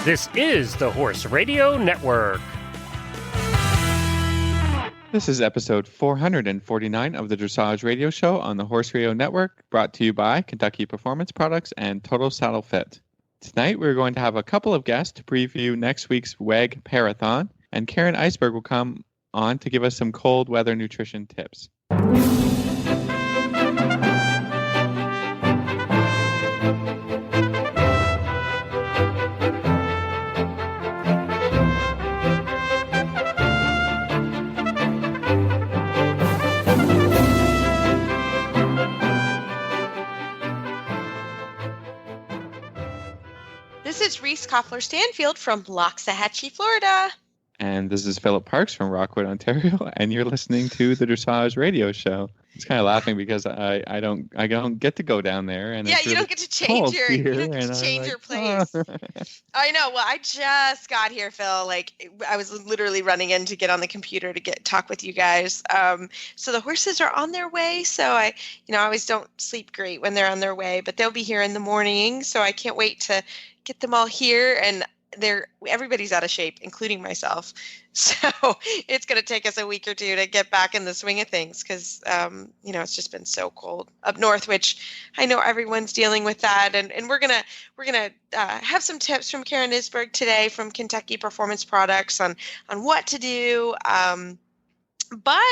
This is the Horse Radio Network. This is episode 449 of the Dressage Radio Show on the Horse Radio Network, brought to you by Kentucky Performance Products and Total Saddle Fit. Tonight we're going to have a couple of guests to preview next week's WEG Parathon, and Karen Iceberg will come on to give us some cold weather nutrition tips. This is Reese Koffler-Stanfield from Loxahatchee, Florida. And this is Philip Parks from Rockwood, Ontario, and you're listening to the Dressage Radio Show. It's kind of laughing because I don't get to go down there, and you don't get to change your place. I know. Well, I just got here, Phil. Like I was literally running in to get on the computer to talk with you guys. So the horses are on their way. So I always don't sleep great when they're on their way, but they'll be here in the morning. So I can't wait to get them all here, and everybody's out of shape, including myself. So it's going to take us a week or two to get back in the swing of things because, it's just been so cold up north, which I know everyone's dealing with that. And we're going to have some tips from Karen Iceberg today from Kentucky Performance Products on what to do. But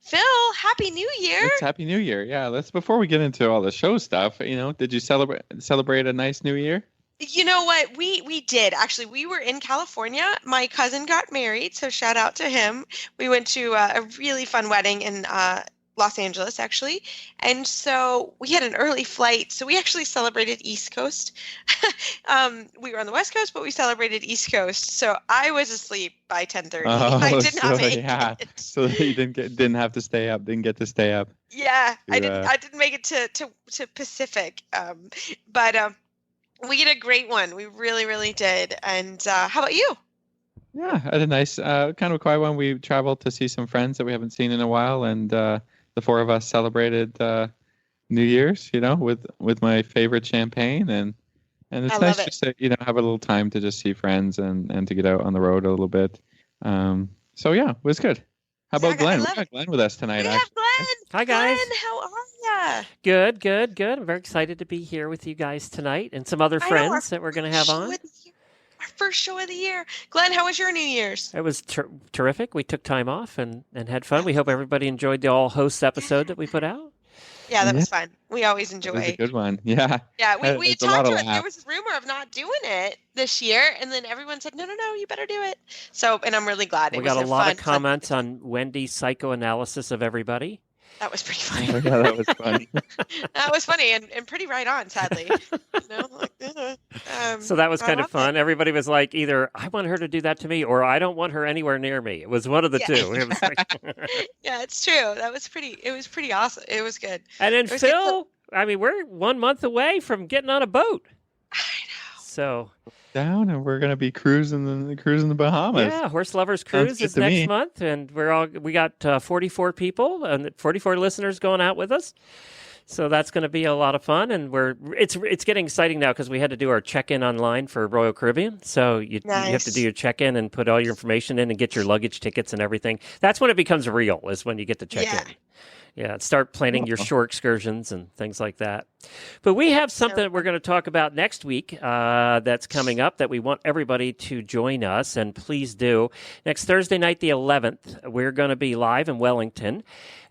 Phil, Happy New Year. It's Happy New Year. Yeah. Before we get into all the show stuff, did you celebrate a nice New Year? You know what? We did. Actually, we were in California. My cousin got married, so shout out to him. We went to a really fun wedding in Los Angeles, actually. And so we had an early flight. So we actually celebrated East Coast. We were on the West Coast, but we celebrated East Coast. So I was asleep by 10:30. I did not make it. So you didn't get to stay up. Yeah, I didn't make it to Pacific. But we had a great one. We really, really did. And how about you? Yeah, I had a nice, kind of a quiet one. We traveled to see some friends that we haven't seen in a while, and the four of us celebrated New Year's, with my favorite champagne, and it's nice just to have a little time to just see friends and to get out on the road a little bit. So yeah, it was good. How about Glenn? We got Glenn with us tonight. We have Glenn. Hi, guys. Glenn, how are you? Good. I'm very excited to be here with you guys tonight and some other friends that we're going to have on. Our first show of the year. Glenn, how was your New Year's? It was terrific. We took time off and had fun. We hope everybody enjoyed the all hosts episode that we put out. Yeah, that was fun. We always enjoy. It was a good one. Yeah. Yeah, we talked to it. There was a rumor of not doing it this year, and then everyone said, no, you better do it. So, and I'm really glad. We got a lot of comments on Wendy's psychoanalysis of everybody. That was pretty funny. Yeah, that was funny. That was funny and pretty right on, sadly. So that was kind of fun. Everybody was like, either I want her to do that to me or I don't want her anywhere near me. It was one of the two. It was like... Yeah, it's true. It was pretty awesome. It was good. And then Phil, we're 1 month away from getting on a boat. I know. So down, and we're gonna be cruising the Bahamas. Yeah, Horse Lovers Cruise is next month, and we got 44 people and 44 listeners going out with us. So that's going to be a lot of fun, and it's getting exciting now because we had to do our check-in online for Royal Caribbean. So you have to do your check-in and put all your information in and get your luggage tickets and everything. That's when it becomes real, is when you get to check in. Yeah, start planning your shore excursions and things like that. But we have something that we're going to talk about next week that's coming up that we want everybody to join us, and please do. Next Thursday night, the 11th, we're going to be live in Wellington.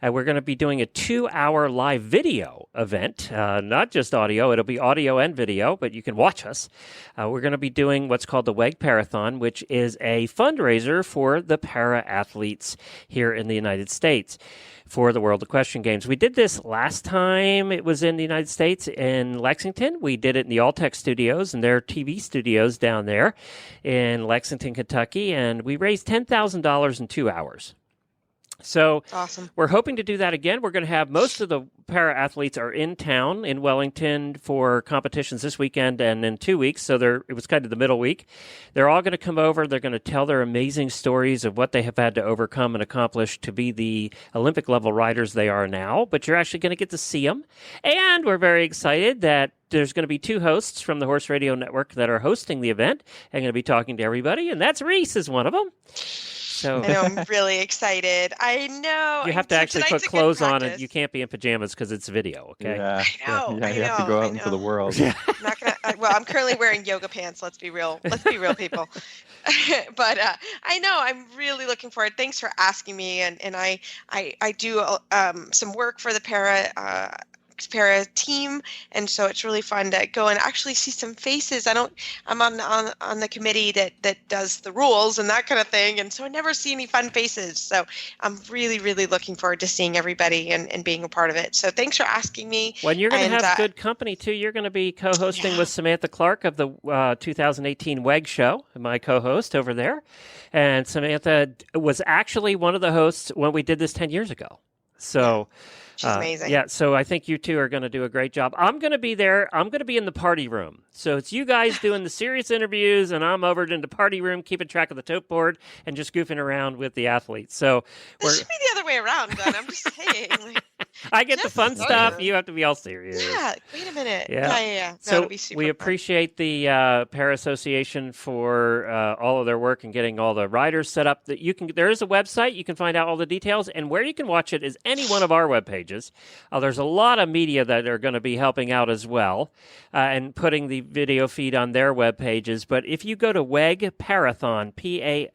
We're going to be doing a 2-hour live video event, not just audio. It'll be audio and video, but you can watch us. We're going to be doing what's called the WEG Parathon, which is a fundraiser for the para-athletes here in the United States for the World Equestrian Games. We did this last time it was in the United States in Lexington. We did it in the Alltech Studios and their TV studios down there in Lexington, Kentucky, and we raised $10,000 in 2 hours. So awesome. We're hoping to do that again. We're going to have most of the para-athletes are in town in Wellington for competitions this weekend and in 2 weeks. So it was kind of the middle week. They're all going to come over. They're going to tell their amazing stories of what they have had to overcome and accomplish to be the Olympic level riders they are now. But you're actually going to get to see them. And we're very excited that there's going to be two hosts from the Horse Radio Network that are hosting the event and going to be talking to everybody, and that's Reese is one of them. So I know, I'm really excited. I know. you have to actually put clothes on, and you can't be in pajamas because it's video. Okay. Yeah. I know. Yeah, you have to go out into the world. Yeah. I'm not gonna. Well, I'm currently wearing yoga pants. Let's be real. Let's be real, people. But I know. I'm really looking forward. Thanks for asking me. And I do some work for the para team, and so it's really fun to go and actually see some faces. I'm on the committee that does the rules and that kind of thing, and so I never see any fun faces. So I'm really, really looking forward to seeing everybody and being a part of it. So thanks for asking me. Well, you're going to have good company too. You're going to be co-hosting with Samantha Clark of the 2018 WEG show, my co-host over there, and Samantha was actually one of the hosts when we did this 10 years ago. So. She's amazing. Yeah, so I think you two are going to do a great job. I'm going to be there. I'm going to be in the party room. So it's you guys doing the serious interviews, and I'm over in the party room keeping track of the tote board and just goofing around with the athletes. So it should be the other way around, Glenn. I'm just saying. I get the fun stuff. You have to be all serious. Yeah, wait a minute. Yeah. No, so it'll be super we fun. appreciate the Para Association for all of their work and getting all the riders set up. There is a website. You can find out all the details, and where you can watch it is any one of our web pages. There's a lot of media that are going to be helping out as well and putting the video feed on their web pages. But if you go to WEG Parathon, Parathon,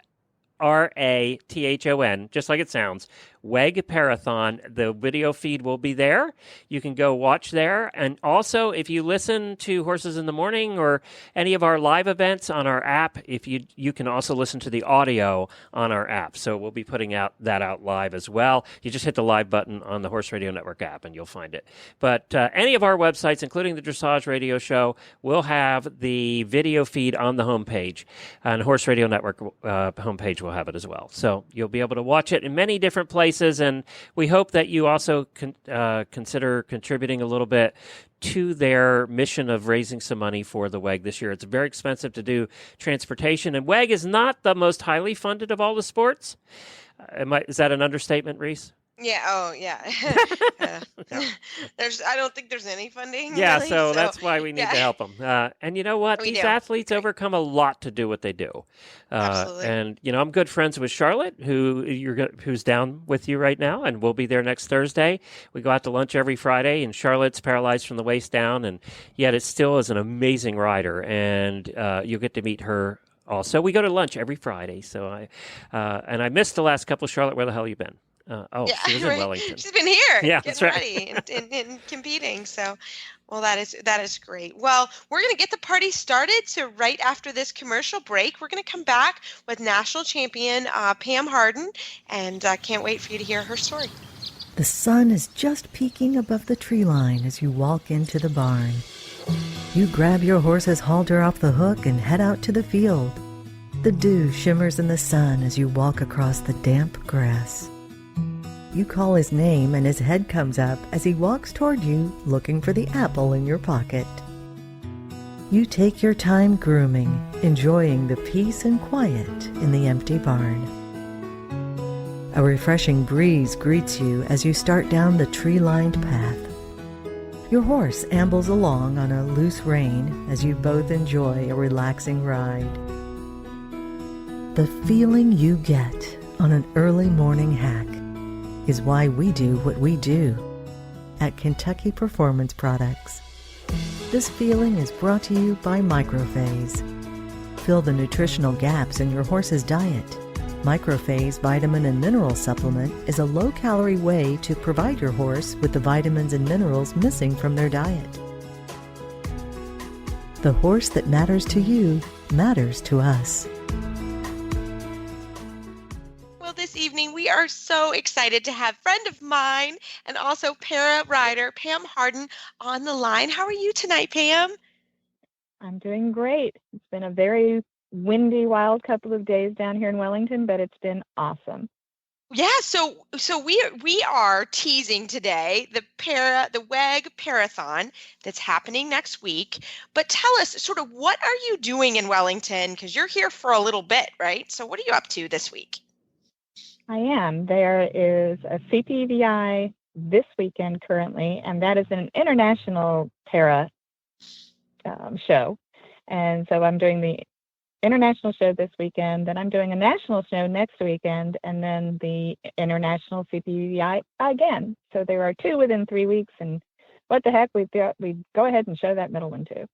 just like it sounds, WEG Parathon, the video feed will be there. You can go watch there. And also, if you listen to Horses in the Morning or any of our live events on our app, you can also listen to the audio on our app. So we'll be putting that out live as well. You just hit the live button on the Horse Radio Network app and you'll find it. But any of our websites, including the Dressage Radio Show, will have the video feed on the homepage. And Horse Radio Network homepage will have it as well. So you'll be able to watch it in many different places. And we hope that you also consider contributing a little bit to their mission of raising some money for the WEG this year. It's very expensive to do transportation, and WEG is not the most highly funded of all the sports. Is that an understatement, Reese? Yeah. Oh, yeah. I don't think there's any funding. Yeah. Really, so that's why we need to help them. And you know what? These athletes overcome a lot to do what they do. Absolutely. And I'm good friends with Charlotte, who's down with you right now, and we'll be there next Thursday. We go out to lunch every Friday, and Charlotte's paralyzed from the waist down, and yet it still is an amazing rider, and you'll get to meet her. Also, we go to lunch every Friday. So I missed the last couple. Charlotte, where the hell you been? She was in Wellington. She's been here, getting ready and competing. So, well, that is great. Well, we're going to get the party started. So right after this commercial break, we're going to come back with national champion Pam Harden, and can't wait for you to hear her story. The sun is just peeking above the tree line as you walk into the barn. You grab your horse's halter off the hook and head out to the field. The dew shimmers in the sun as you walk across the damp grass. You call his name and his head comes up as he walks toward you, looking for the apple in your pocket. You take your time grooming, enjoying the peace and quiet in the empty barn. A refreshing breeze greets you as you start down the tree-lined path. Your horse ambles along on a loose rein as you both enjoy a relaxing ride. The feeling you get on an early morning hack is why we do what we do at Kentucky Performance Products. This feeling is brought to you by Microphase. Fill the nutritional gaps in your horse's diet. Microphase Vitamin and Mineral Supplement is a low-calorie way to provide your horse with the vitamins and minerals missing from their diet. The horse that matters to you matters to us. This evening, we are so excited to have friend of mine and also para rider Pam Harden on the line. How are you tonight, Pam? I'm doing great. It's been a very windy, wild couple of days down here in Wellington, but it's been awesome. Yeah, so we are teasing today the WEG Parathon that's happening next week. But tell us sort of, what are you doing in Wellington? Because you're here for a little bit, right? So what are you up to this week? I am. There is a CPVI this weekend currently, and that is an international para show. And so I'm doing the international show this weekend, then I'm doing a national show next weekend, and then the international CPVI again. So there are 2 within 3 weeks, and what the heck, we go ahead and show that middle one too.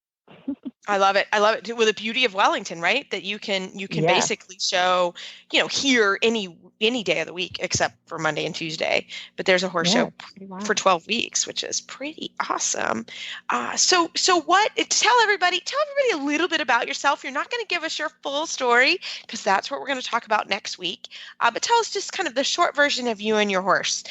I love it. I love it. Well, the beauty of Wellington, right? That you can basically show, here any day of the week except for Monday and Tuesday. But there's a horse show for 12 weeks, which is pretty awesome. So tell everybody a little bit about yourself. You're not going to give us your full story because that's what we're going to talk about next week. But tell us just kind of the short version of you and your horse.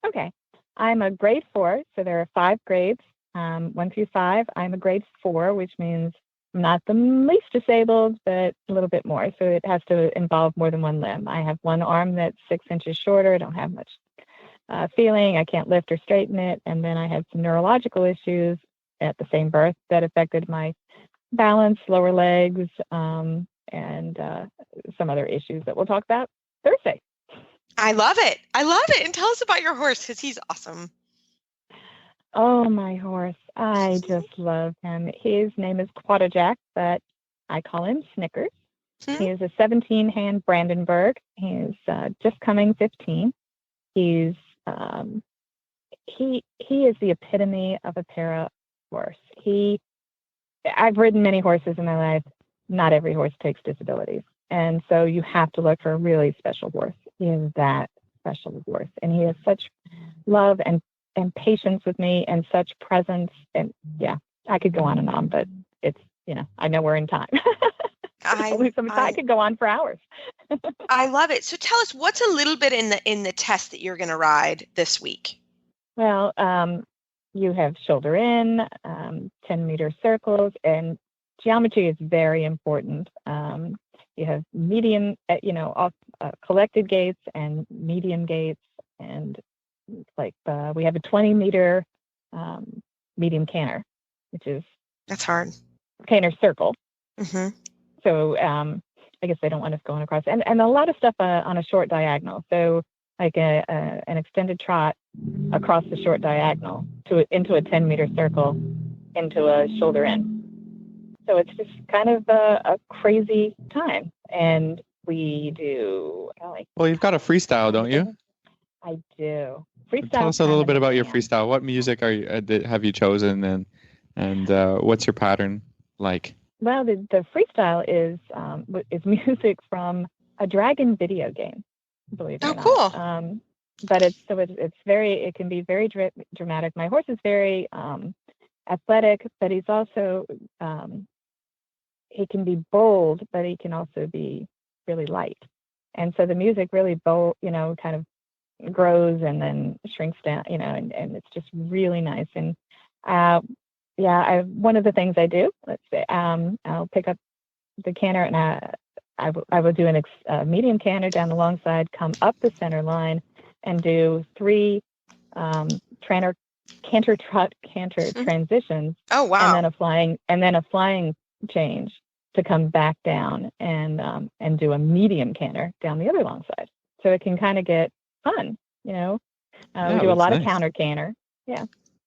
Okay. I'm a grade 4, so there are 5 grades. 1 through 5, I'm a grade 4, which means I'm not the least disabled, but a little bit more. So it has to involve more than one limb. I have one arm that's 6 inches shorter. I don't have much feeling. I can't lift or straighten it. And then I had some neurological issues at the same birth that affected my balance, lower legs, and some other issues that we'll talk about Thursday. I love it. I love it. And tell us about your horse because he's awesome. Oh, my horse. I just love him. His name is Quattajack, but I call him Snickers. Mm-hmm. He is a 17-hand Brandenburg. He's just coming 15. He's he is the epitome of a para horse. I've ridden many horses in my life. Not every horse takes disabilities. And so you have to look for a really special horse. He is that special horse. And he has such love and patience with me and such presence. And yeah, I could go on, but it's, I know we're in time. I could go on for hours. I love it. So tell us, what's a little bit in the test that you're going to ride this week? Well, you have shoulder in, 10-meter circles, and geometry is very important. You have medium, collected gaits and medium gaits, and we have a 20-meter medium canter, that's hard. Canter circle. Mm-hmm. So I guess they don't want us going across, and a lot of stuff on a short diagonal. So like an extended trot across the short diagonal into a 10-meter circle into a shoulder in. So it's just kind of a crazy time, and we do. Well, you've got a freestyle, don't you? I do. Freestyle. Tell us a little bit about your freestyle. What music have you chosen, and what's your pattern like? Well, the freestyle is music from a dragon video game. Believe it or not. Cool. But it can be very dramatic. My horse is very athletic, but he's also he can be bold, but he can also be really light. And so the music really bold, kind of grows and then shrinks down, and it's just really nice. And one of the things I do, let's say, I'll pick up the canter and I will do a medium canter down the long side, come up the center line, and do 3 canter trot canter transitions. Oh wow! And then a flying change to come back down and do a medium canter down the other long side. So it can kind of get fun, we do a lot of counter canter. Yeah.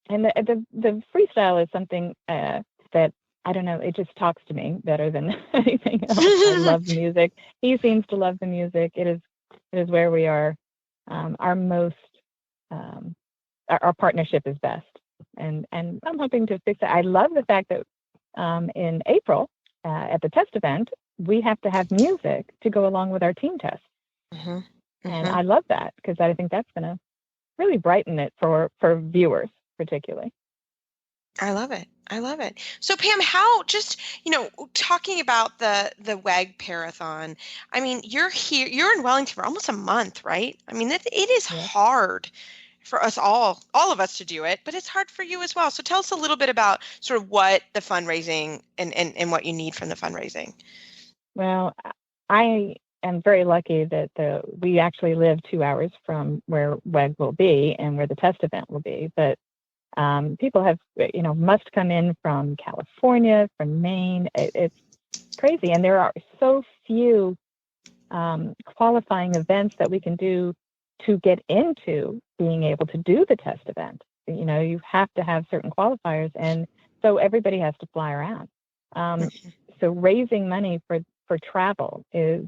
And the freestyle is something that, I don't know, it just talks to me better than anything else. I love music. He seems to love the music. It is where we are, our most, our partnership is best. And I'm hoping to fix it. I love the fact that in April, at the test event, we have to have music to go along with our team test. Mm-hmm. Mm-hmm. And I love that because I think that's going to really brighten it for viewers, particularly. I love it. So Pam, how talking about the WEG Parathon, I mean, you're in Wellington for almost a month, right? I mean, it is hard for us all of us to do it, but it's hard for you as well. So tell us a little bit about sort of what the fundraising and what you need from the fundraising. Well, I am very lucky that we actually live 2 hours from where WEG will be and where the test event will be, but people have, must come in from California, from Maine. It's crazy. And there are so few qualifying events that we can do to get into being able to do the test event. You have to have certain qualifiers, and So everybody has to fly around. So raising money for travel is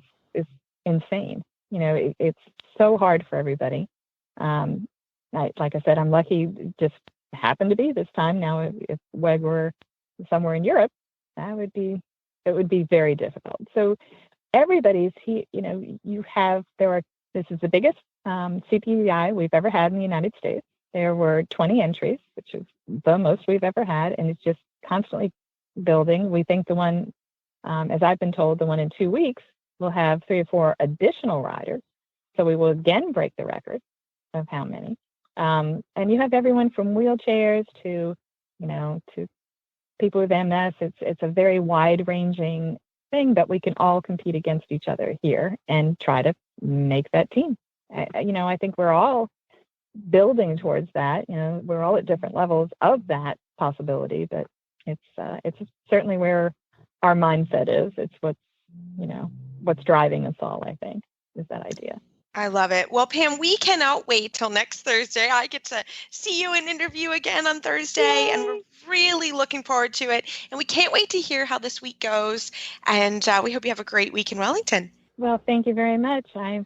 insane. It's so hard for everybody. Like I said, I'm lucky just happened to be this time. Now, if WEG were somewhere in Europe, it would be very difficult. So everybody's this is the biggest CPEI we've ever had in the United States. There were 20 entries, which is the most we've ever had, and it's just constantly building. We think the one, as I've been told, the one in 2 weeks will have 3 or 4 additional riders. So we will again break the record of how many. And you have everyone from wheelchairs to people with MS. It's a very wide-ranging thing, but we can all compete against each other here and try to make that team. I think we're all building towards that. We're all at different levels of that possibility, but it's certainly where our mindset is. It's what's driving us all, I think, is that idea. I love it. Well, Pam, we cannot wait till next Thursday. I get to see you and interview again on Thursday, Yay. And we're really looking forward to it. And we can't wait to hear how this week goes. And we hope you have a great week in Wellington. Well, thank you very much. I'm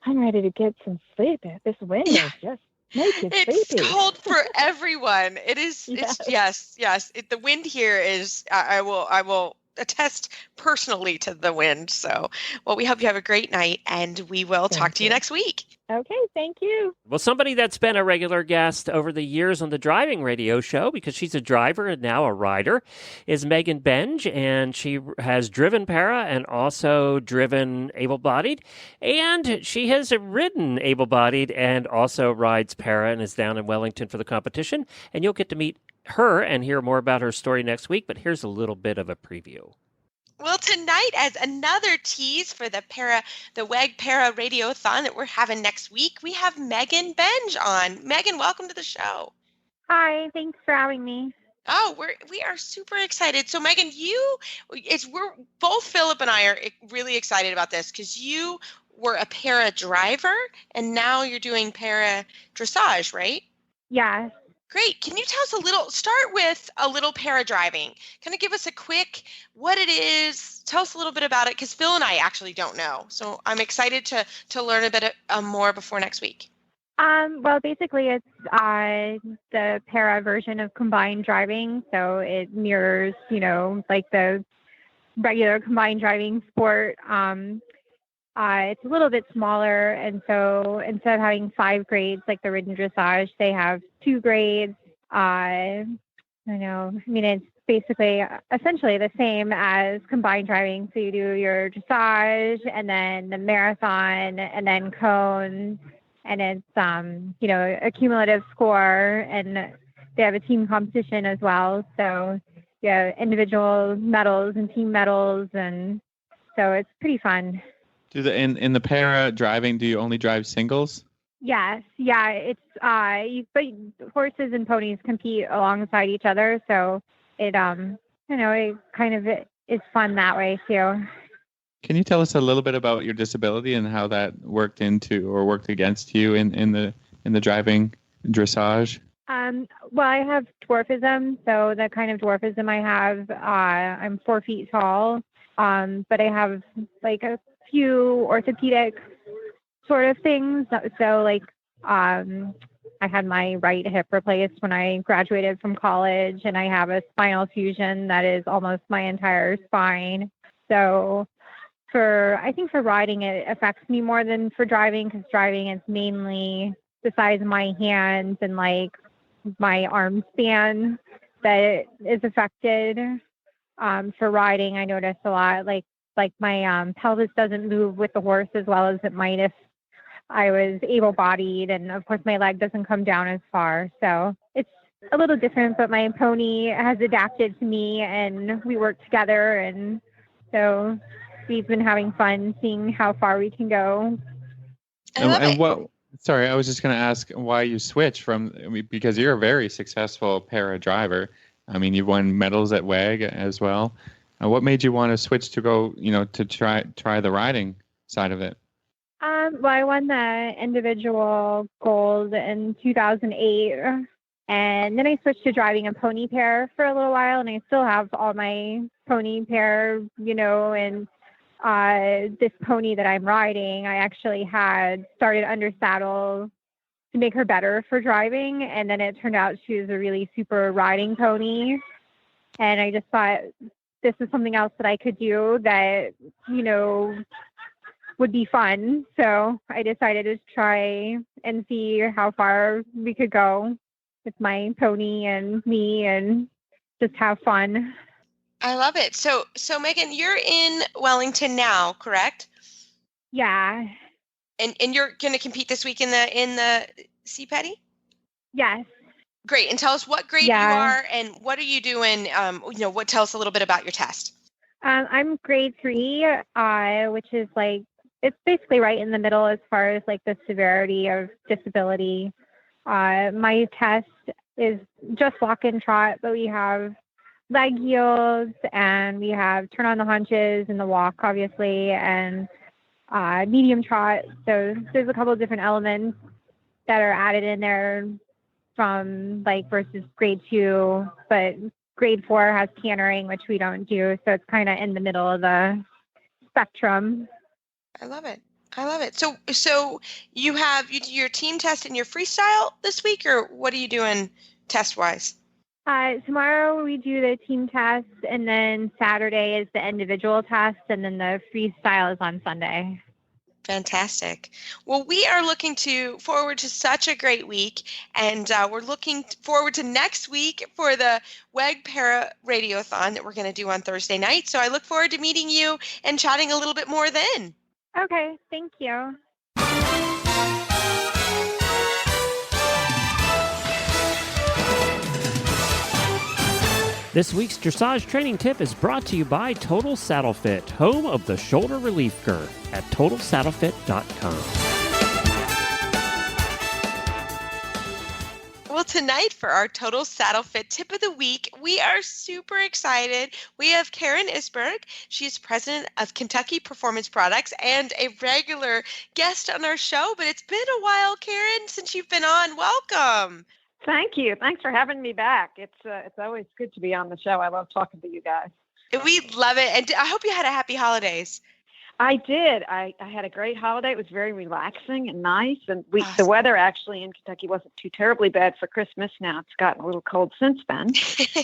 ready to get some sleep. This wind is just makes you sleepy. It's cold for everyone. It is. Yes. Yes. The wind here is. I will attest personally to the wind. So, well, we hope you have a great night, and we will talk to you next week. Okay, thank you. Well, somebody that's been a regular guest over the years on the driving radio show, because she's a driver and now a rider, is Megan Benge, and she has driven para and also driven able-bodied, and she has ridden able-bodied and also rides para and is down in Wellington for the competition, and you'll get to meet her and hear more about her story next week, but here's a little bit of a preview. Well, tonight, as another tease for the WEG Para Radiothon that we're having next week, we have Megan Benge on. Megan, welcome to the show. Hi, thanks for having me. Oh, we are super excited. So, Megan, we're both, Philip and I are really excited about this because you were a para driver and now you're doing para dressage, right? Yeah. Great. Can you tell us start with a little para driving. Kind of give us a quick, what it is, tell us a little bit about it, because Phil and I actually don't know. So I'm excited to learn a bit more before next week. Well, basically it's the para version of combined driving. So it mirrors, like the regular combined driving sport. It's a little bit smaller, and so instead of having 5 grades like the ridden dressage, they have 2 grades. It's basically essentially the same as combined driving. So you do your dressage and then the marathon and then cones, and it's a cumulative score, and they have a team competition as well. So individual medals and team medals, and so it's pretty fun. In the para driving, do you only drive singles? Yes. Yeah. It's but horses and ponies compete alongside each other, so it it kind of is fun that way too. Can you tell us a little bit about your disability and how that worked against you in the driving dressage? Well, I have dwarfism, so the kind of dwarfism I have, I'm 4 feet tall, but I have like a few orthopedic sort of things. So I had my right hip replaced when I graduated from college, and I have a spinal fusion that is almost my entire spine. So I think for riding, it affects me more than for driving, because driving is mainly the size of my hands and like my arm span that is affected. For riding, I notice a lot, like my pelvis doesn't move with the horse as well as it might if I was able-bodied, and of course my leg doesn't come down as far. So it's a little different, but my pony has adapted to me, and we work together, and so we've been having fun seeing how far we can go. Sorry, I was just going to ask why you switched because you're a very successful para driver. I mean, you've won medals at WEG as well. What made you want to switch to go, to try the riding side of it? Well, I won the individual gold in 2008, And then I switched to driving a pony pair for a little while, and I still have all my pony pair, and this pony that I'm riding, I actually had started under saddle to make her better for driving. And then it turned out she was a really super riding pony. And I just thought this is something else that I could do that, would be fun. So I decided to try and see how far we could go with my pony and me and just have fun. I love it. So Megan, you're in Wellington now, correct? Yeah. And you're going to compete this week in the CPETI? Yes. Great. And tell us what grade you are and what are you doing? Tell us a little bit about your test. I'm grade 3, which is it's basically right in the middle as far as the severity of disability. My test is just walk and trot, but we have leg yields and we have turn on the haunches and the walk, obviously, and medium trot. So there's a couple of different elements that are added in there from versus grade 2, but grade 4 has cantering, which we don't do. So it's kind of in the middle of the spectrum. I love it. So you do your team test and your freestyle this week, or what are you doing test-wise? Tomorrow we do the team test, and then Saturday is the individual test, and then the freestyle is on Sunday. Fantastic. Well, we are looking forward to such a great week, and we're looking forward to next week for the WEG Para Radiothon that we're going to do on Thursday night. So I look forward to meeting you and chatting a little bit more then. Okay, thank you. This week's dressage training tip is brought to you by Total Saddle Fit, home of the shoulder relief girth at TotalSaddleFit.com. Well, tonight for our Total Saddle Fit Tip of the Week, we are super excited. We have Karen Isberg. She's president of Kentucky Performance Products and a regular guest on our show. But it's been a while, Karen, since you've been on. Welcome. Thank you. Thanks for having me back. It's always good to be on the show. I love talking to you guys. We love it. And I hope you had a happy holidays. I did. I had a great holiday. It was very relaxing and nice. And the weather actually in Kentucky wasn't too terribly bad for Christmas. Now it's gotten a little cold since then.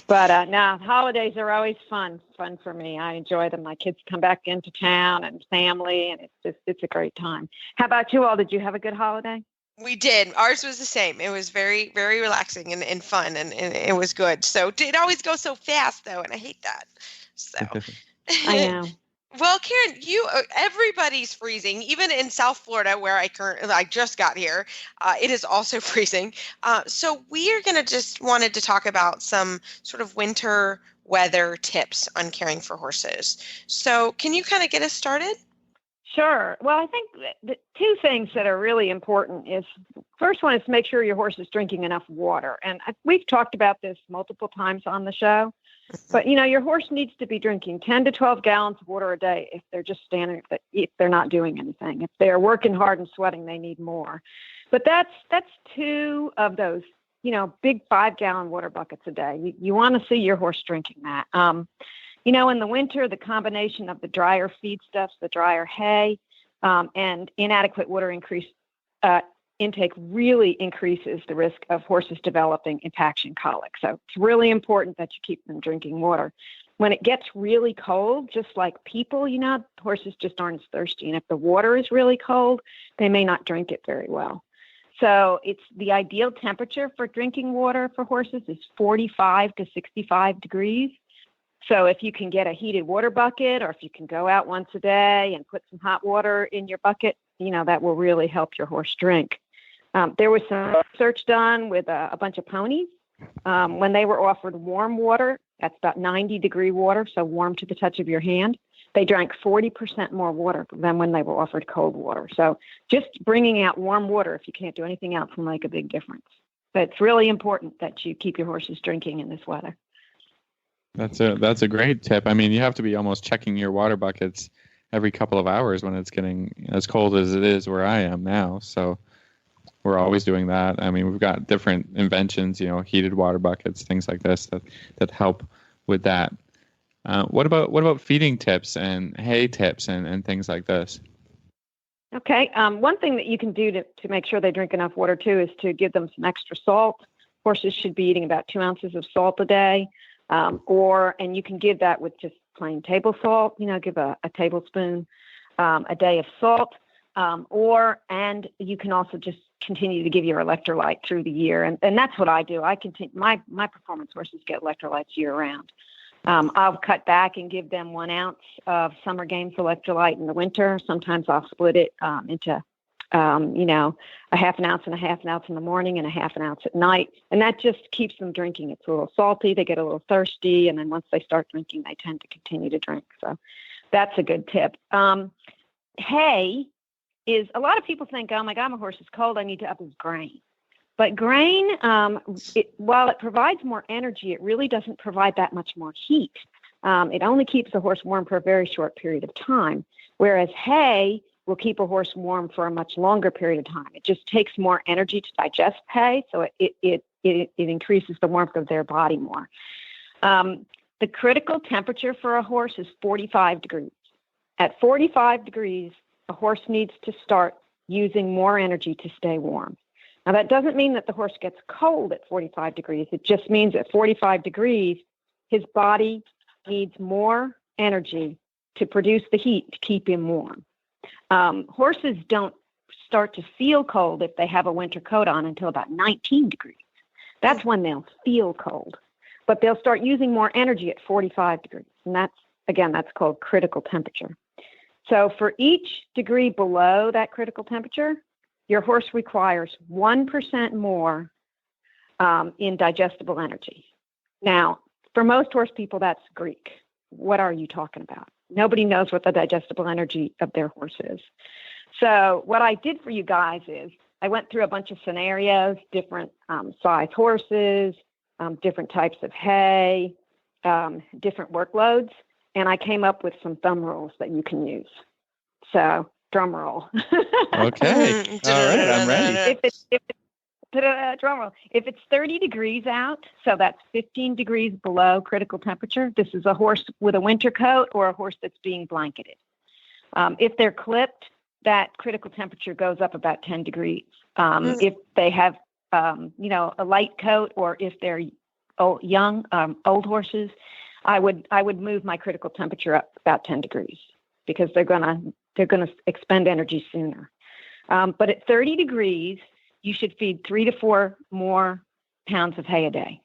But now holidays are always fun for me. I enjoy them. My kids come back into town and family, and it's a great time. How about you all? Did you have a good holiday? We did. Ours was the same. It was very, very relaxing and fun, and it was good. So it always goes so fast, though, and I hate that. So I know. Well, Karen, everybody's freezing, even in South Florida, where I just got here. It is also freezing. So we are wanted to talk about some sort of winter weather tips on caring for horses. So can you kind of get us started? Sure. Well, I think the two things that are really important is, first one is to make sure your horse is drinking enough water. And we've talked about this multiple times on the show, but your horse needs to be drinking 10 to 12 gallons of water a day if they're just standing, if they're not doing anything. If they're working hard and sweating, they need more. But that's two of those, big 5-gallon water buckets a day. You want to see your horse drinking that. In the winter, the combination of the drier feedstuffs, the drier hay, and inadequate water intake really increases the risk of horses developing impaction colic. So it's really important that you keep them drinking water. When it gets really cold, just like people, horses just aren't as thirsty. And if the water is really cold, they may not drink it very well. So it's the ideal temperature for drinking water for horses is 45 to 65 degrees. So if you can get a heated water bucket, or if you can go out once a day and put some hot water in your bucket, that will really help your horse drink. There was some research done with a bunch of ponies. When they were offered warm water, that's about 90-degree water, so warm to the touch of your hand, they drank 40% more water than when they were offered cold water. So just bringing out warm water, if you can't do anything else, will make a big difference. But it's really important that you keep your horses drinking in this weather. That's a great tip. I mean, you have to be almost checking your water buckets every couple of hours when it's getting as cold as it is where I am now. So we're always doing that. I mean, we've got different inventions, heated water buckets, things like this that help with that. What about feeding tips and hay tips and things like this? Okay. One thing that you can do to make sure they drink enough water too is to give them some extra salt. Horses should be eating about 2 ounces of salt a day, and you can give that with just plain table salt. Give a tablespoon a day of salt, and you can also just continue to give your electrolyte through the year, and that's what I do. I continue. My performance horses get electrolytes year round. I'll cut back and give them 1 ounce of Summer Games electrolyte in the winter. Sometimes I'll split it into a half an ounce and a half an ounce in the morning and a half an ounce at night. And that just keeps them drinking. It's a little salty. They get a little thirsty. And then once they start drinking, they tend to continue to drink. So that's a good tip. Hay is, a lot of people think, oh my God, my horse is cold, I need to up his grain. But grain, while it provides more energy, it really doesn't provide that much more heat. It only keeps the horse warm for a very short period of time, whereas hay will keep a horse warm for a much longer period of time. It just takes more energy to digest hay, so it increases the warmth of their body more. The critical temperature for a horse is 45 degrees. At 45 degrees, a horse needs to start using more energy to stay warm. Now, that doesn't mean that the horse gets cold at 45 degrees. It just means at 45 degrees, his body needs more energy to produce the heat to keep him warm. Horses don't start to feel cold if they have a winter coat on until about 19 degrees. That's when they'll feel cold. But they'll start using more energy at 45 degrees. And that's called critical temperature. So for each degree below that critical temperature, your horse requires 1% more in digestible energy. Now, for most horse people, that's Greek. What are you talking about? Nobody knows what the digestible energy of their horse is. So what I did for you guys is I went through a bunch of scenarios, different size horses, different types of hay, different workloads, and I came up with some thumb rules that you can use. So drum roll. Okay. All right, I'm ready. Drum roll. If it's 30 degrees out, so that's 15 degrees below critical temperature, this is a horse with a winter coat or a horse that's being blanketed. If they're clipped, that critical temperature goes up about 10 degrees. If they have, a light coat, or if they're young, old horses, I would move my critical temperature up about 10 degrees because they're gonna expend energy sooner. But at 30 degrees, you should feed 3 to 4 more pounds of hay a day.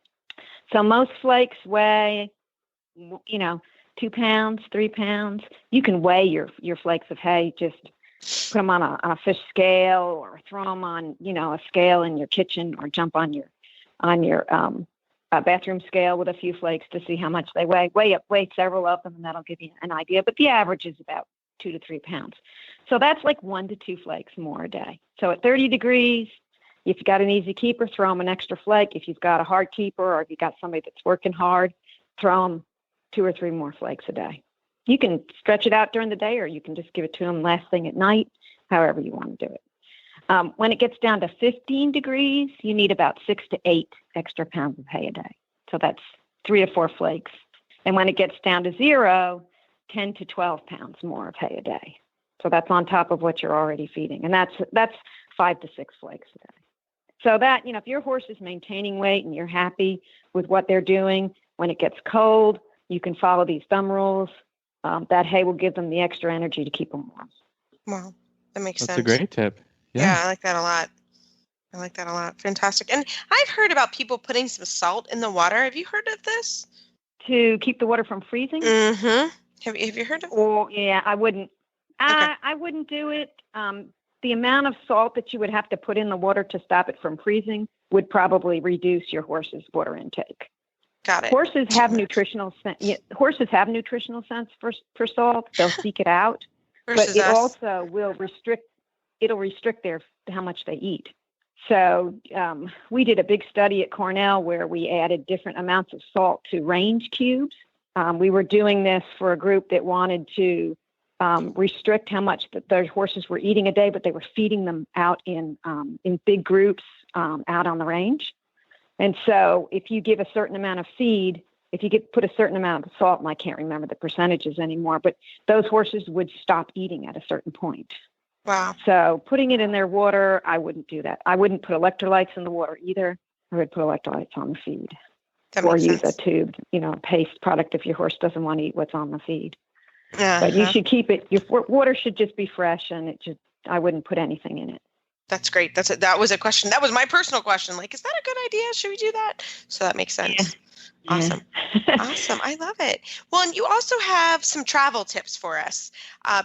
So most flakes weigh, 2 pounds, 3 pounds. You can weigh your flakes of hay. Just put them on a fish scale, or throw them on, a scale in your kitchen, or jump on your bathroom scale with a few flakes to see how much they weigh. Weigh several of them, and that'll give you an idea. But the average is about 2 to 3 pounds. So that's like 1 to 2 flakes more a day. So at 30 degrees, if you've got an easy keeper, throw them an extra flake. If you've got a hard keeper, or if you've got somebody that's working hard, throw them 2 or 3 more flakes a day. You can stretch it out during the day, or you can just give it to them last thing at night, however you want to do it. When it gets down to 15 degrees, you need about 6 to 8 extra pounds of hay a day. So that's 3 to 4 flakes. And when it gets down to 0, 10 to 12 pounds more of hay a day. So that's on top of what you're already feeding. And that's 5 to 6 flakes a day. So that, if your horse is maintaining weight and you're happy with what they're doing, when it gets cold, you can follow these thumb rules. That hay will give them the extra energy to keep them warm. Wow, that makes sense. That's a great tip. Yeah, I like that a lot. Fantastic. And I've heard about people putting some salt in the water. Have you heard of this? To keep the water from freezing? Mm-hmm. Have you heard of it? Oh, yeah, I wouldn't. Okay. I wouldn't do it. The amount of salt that you would have to put in the water to stop it from freezing would probably reduce your horse's water intake. Got it. Horses have nutritional sense for salt. They'll seek it out, but it also will restrict. It'll restrict how much they eat. So we did a big study at Cornell where we added different amounts of salt to range cubes. We were doing this for a group that wanted to restrict how much those horses were eating a day, but they were feeding them out in big groups out on the range. And so if you give a certain amount of feed, if you put a certain amount of salt, and I can't remember the percentages anymore, but those horses would stop eating at a certain point. Wow. So putting it in their water, I wouldn't do that. I wouldn't put electrolytes in the water either. I would put electrolytes on the feed. Or use a tube, paste product if your horse doesn't want to eat what's on the feed. Uh-huh. But you should keep it, your water should just be fresh, and I wouldn't put anything in it. That's great. That was a question. That was my personal question. Like, is that a good idea? Should we do that? So that makes sense. Yeah. Awesome. Yeah. Awesome. I love it. Well, and you also have some travel tips for us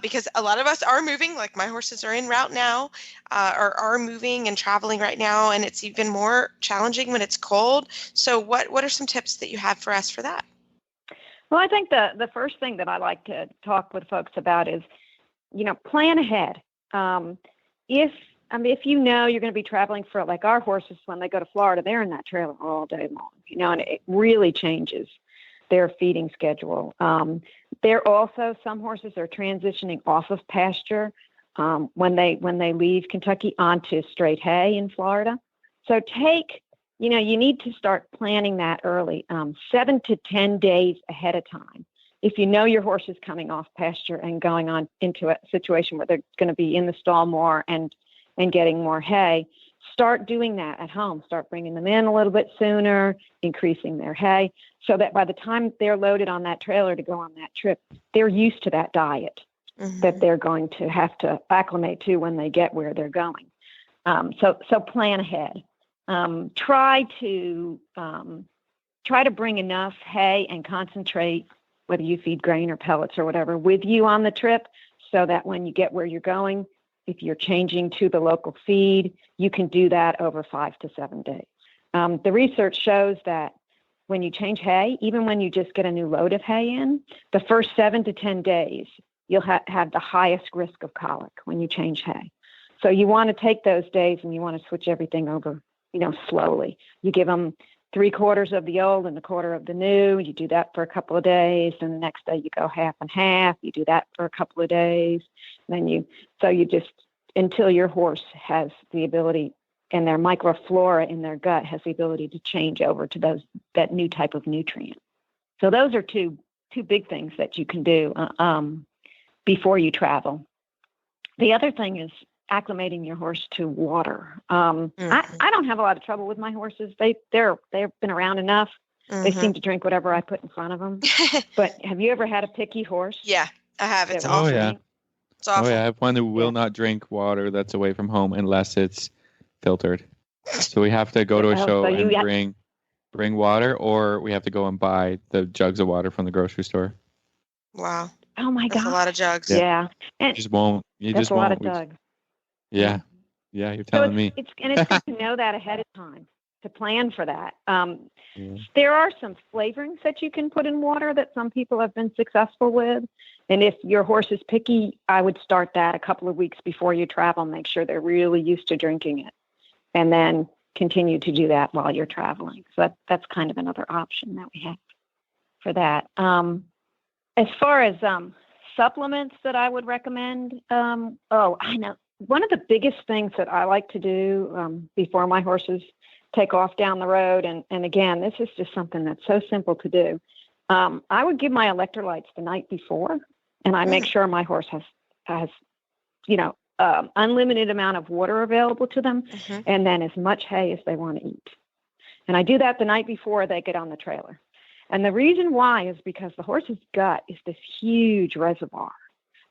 because a lot of us are moving, like my horses are en route now, or are moving and traveling right now, and it's even more challenging when it's cold. So what are some tips that you have for us for that? Well, I think the first thing that I like to talk with folks about is, plan ahead. If you're going to be traveling for, like our horses, when they go to Florida, they're in that trailer all day long, and it really changes their feeding schedule. Some horses are transitioning off of pasture when they leave Kentucky onto straight hay in Florida. So you need to start planning that early, 7 to 10 days ahead of time. If you know your horse is coming off pasture and going on into a situation where they're going to be in the stall more and getting more hay, start doing that at home. Start bringing them in a little bit sooner, increasing their hay, so that by the time they're loaded on that trailer to go on that trip, they're used to that diet that they're going to have to acclimate to when they get where they're going. So plan ahead. Try to bring enough hay and concentrate, whether you feed grain or pellets or whatever, with you on the trip, so that when you get where you're going, if you're changing to the local feed, you can do that over 5 to 7 days. The research shows that when you change hay, even when you just get a new load of hay in, the first 7 to 10 days, you'll have the highest risk of colic when you change hay. So you want to take those days and you want to switch everything over, slowly. You give them 3/4 of the old and 1/4 of the new. You do that for a couple of days. And the next day you go half and half. You do that for a couple of days. Then you just, until your horse has the ability, and their microflora in their gut has the ability to change over to that new type of nutrient. So those are two big things that you can do before you travel. The other thing is acclimating your horse to water. I don't have a lot of trouble with my horses. They've been around enough. They seem to drink whatever I put in front of them. But have you ever had a picky horse? Yeah, I have. It's awful. Oh yeah. It's awful. Oh yeah, I have one who will not drink water that's away from home unless it's filtered. So we have to go to a show and bring water, or we have to go and buy the jugs of water from the grocery store. Wow. Oh my God. That's a lot of jugs. Yeah. And you just won't. That's a lot of jugs. Yeah. Yeah, you're telling me. It's good to know that ahead of time, to plan for that. There are some flavorings that you can put in water that some people have been successful with. And if your horse is picky, I would start that a couple of weeks before you travel. Make sure they're really used to drinking it. And then continue to do that while you're traveling. So that's kind of another option that we have for that. As far as supplements that I would recommend, I know. One of the biggest things that I like to do before my horses take off down the road, and again, this is just something that's so simple to do. I would give my electrolytes the night before, and I make sure my horse has unlimited amount of water available to them, and then as much hay as they want to eat. And I do that the night before they get on the trailer. And the reason why is because the horse's gut is this huge reservoir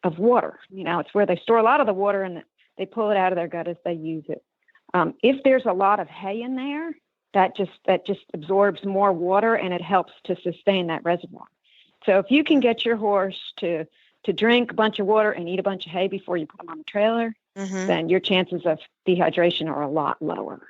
of water. It's where they store a lot of the water, and they pull it out of their gut as they use it. If there's a lot of hay in there, that just absorbs more water, and it helps to sustain that reservoir. So if you can get your horse to drink a bunch of water and eat a bunch of hay before you put them on the trailer, then your chances of dehydration are a lot lower.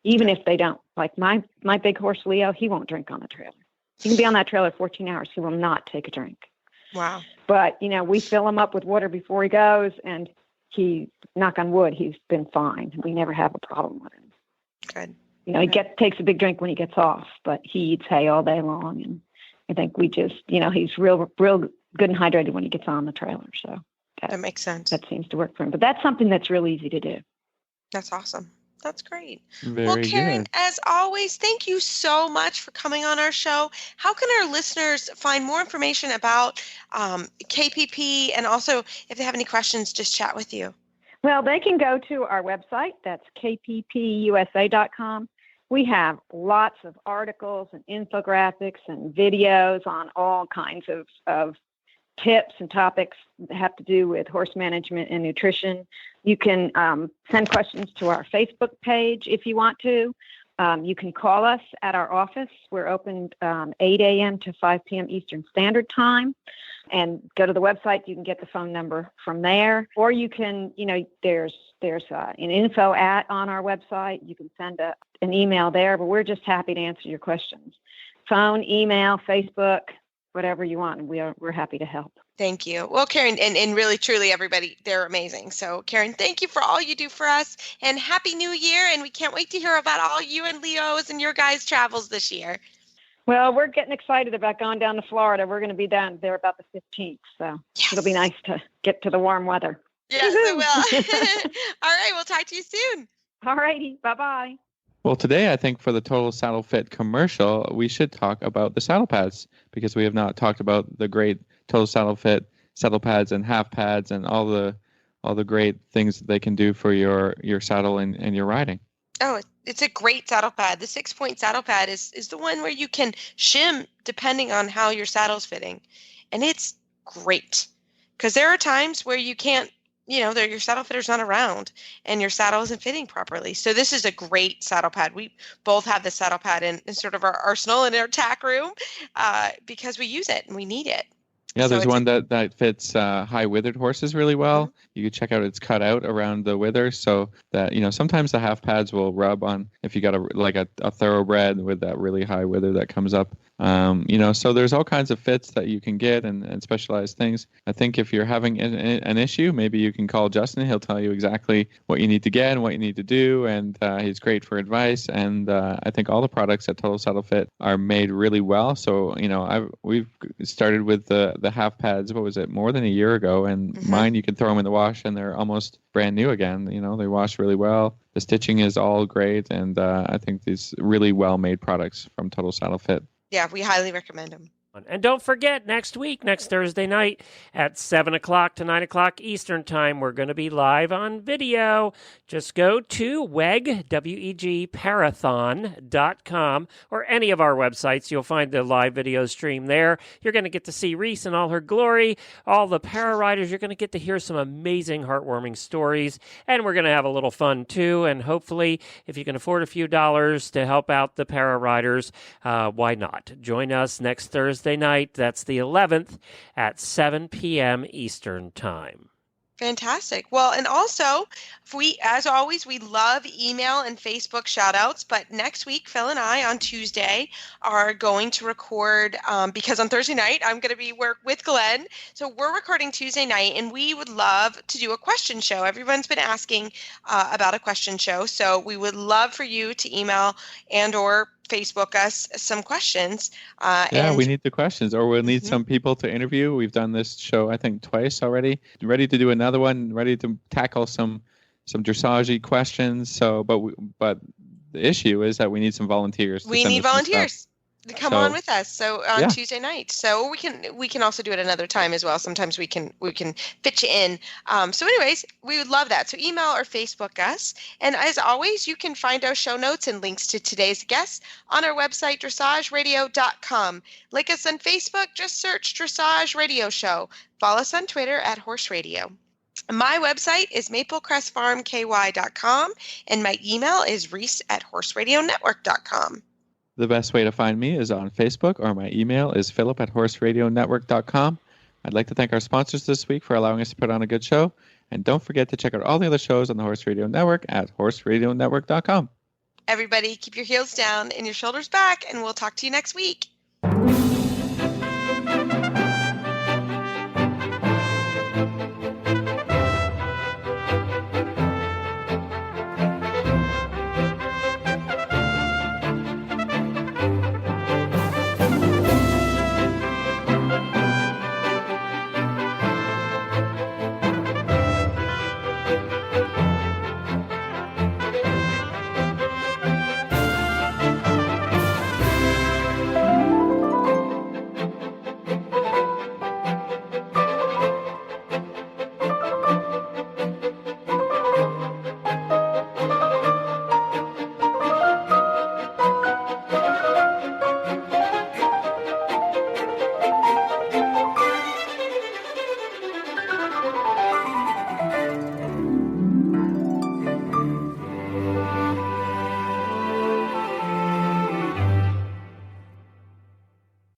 Even if they don't. Like my big horse, Leo, he won't drink on the trailer. He can be on that trailer 14 hours. He will not take a drink. Wow. But, we fill him up with water before he goes, and he, knock on wood, he's been fine. We never have a problem with him. Good. He takes a big drink when he gets off, but he eats hay all day long. And I think we just, he's real good and hydrated when he gets on the trailer. So That makes sense. That seems to work for him. But that's something that's real easy to do. That's awesome. That's great. Very Karen, good. as always, thank you so much for coming on our show. How can our listeners find more information about KPP, and also if they have any questions, just chat with you? Well, they can go to our website. That's kppusa.com. We have lots of articles and infographics and videos on all kinds of tips and topics that have to do with horse management and nutrition. You can send questions to our Facebook page if you want to. You can call us at our office. We're open 8 a.m. to 5 p.m. Eastern Standard Time. And go to the website. You can get the phone number from there. Or you can, there's an info on our website. You can send an email there, but we're just happy to answer your questions. Phone, email, Facebook, whatever you want. We're happy to help. Thank you. Well, Karen, and really, truly, everybody, they're amazing. So, Karen, thank you for all you do for us, and Happy New Year. And we can't wait to hear about all you and Leo's and your guys' travels this year. Well, we're getting excited about going down to Florida. We're going to be down there about the 15th. So It'll be nice to get to the warm weather. Yes, it will. All right. We'll talk to you soon. All righty. Bye-bye. Well, today I think for the Total Saddle Fit commercial, we should talk about the saddle pads, because we have not talked about the great Total Saddle Fit saddle pads and half pads and all the great things that they can do for your saddle and your riding. Oh, it's a great saddle pad. The 6-point saddle pad is the one where you can shim depending on how your saddle's fitting. And it's great because there are times where you can't, your saddle fitter's not around and your saddle isn't fitting properly. So this is a great saddle pad. We both have the saddle pad in sort of our arsenal in our tack room because we use it and we need it. Yeah, there's one that fits high withered horses really well. Mm-hmm. You can check out it's cut out around the wither so that, sometimes the half pads will rub on if you got a thoroughbred with that really high wither that comes up. So there's all kinds of fits that you can get and specialized things. I think if you're having an issue, maybe you can call Justin. He'll tell you exactly what you need to get and what you need to do. And he's great for advice. And I think all the products at Total Saddle Fit are made really well. So, we've started with the half pads, what was it, more than a year ago. And mm-hmm. Mine, you can throw them in the wash and they're almost brand new again. They wash really well. The stitching is all great. And I think these really well-made products from Total Saddle Fit. Yeah, we highly recommend them. And don't forget, next Thursday night at 7 o'clock to 9 o'clock Eastern Time, we're going to be live on video. Just go to WEG, W-E-G, Parathon.com, or any of our websites. You'll find the live video stream there. You're going to get to see Reese in all her glory, all the para riders. You're going to get to hear some amazing, heartwarming stories, and we're going to have a little fun, too. And hopefully, if you can afford a few dollars to help out the para riders, why not? Join us next Thursday night. That's the 11th at 7 p.m. Eastern Time. Fantastic. Well, and also, as always, we love email and Facebook shout outs, but next week, Phil and I on Tuesday are going to record, because on Thursday night, I'm going to be with Glenn. So we're recording Tuesday night, and we would love to do a question show. Everyone's been asking about a question show. So we would love for you to email and or Facebook us some questions. We need the questions, or we'll need some people to interview. We've done this show, I think, twice already. Ready to do another one, ready to tackle some dressage questions. So, but the issue is that we need some volunteers. We need volunteers to come on with us. So on Tuesday night. So we can also do it another time as well. Sometimes we can fit you in. So anyways, we would love that. So email or Facebook us. And as always, you can find our show notes and links to today's guests on our website, dressageradio.com. Like us on Facebook, just search Dressage Radio Show. Follow us on Twitter at Horse Radio. My website is maplecrestfarmky.com, and my email is reese@horseradionetwork.com. The best way to find me is on Facebook, or my email is philip@horseradionetwork.com. I'd like to thank our sponsors this week for allowing us to put on a good show. And don't forget to check out all the other shows on the Horse Radio Network at horseradionetwork.com. Everybody, keep your heels down and your shoulders back, and we'll talk to you next week.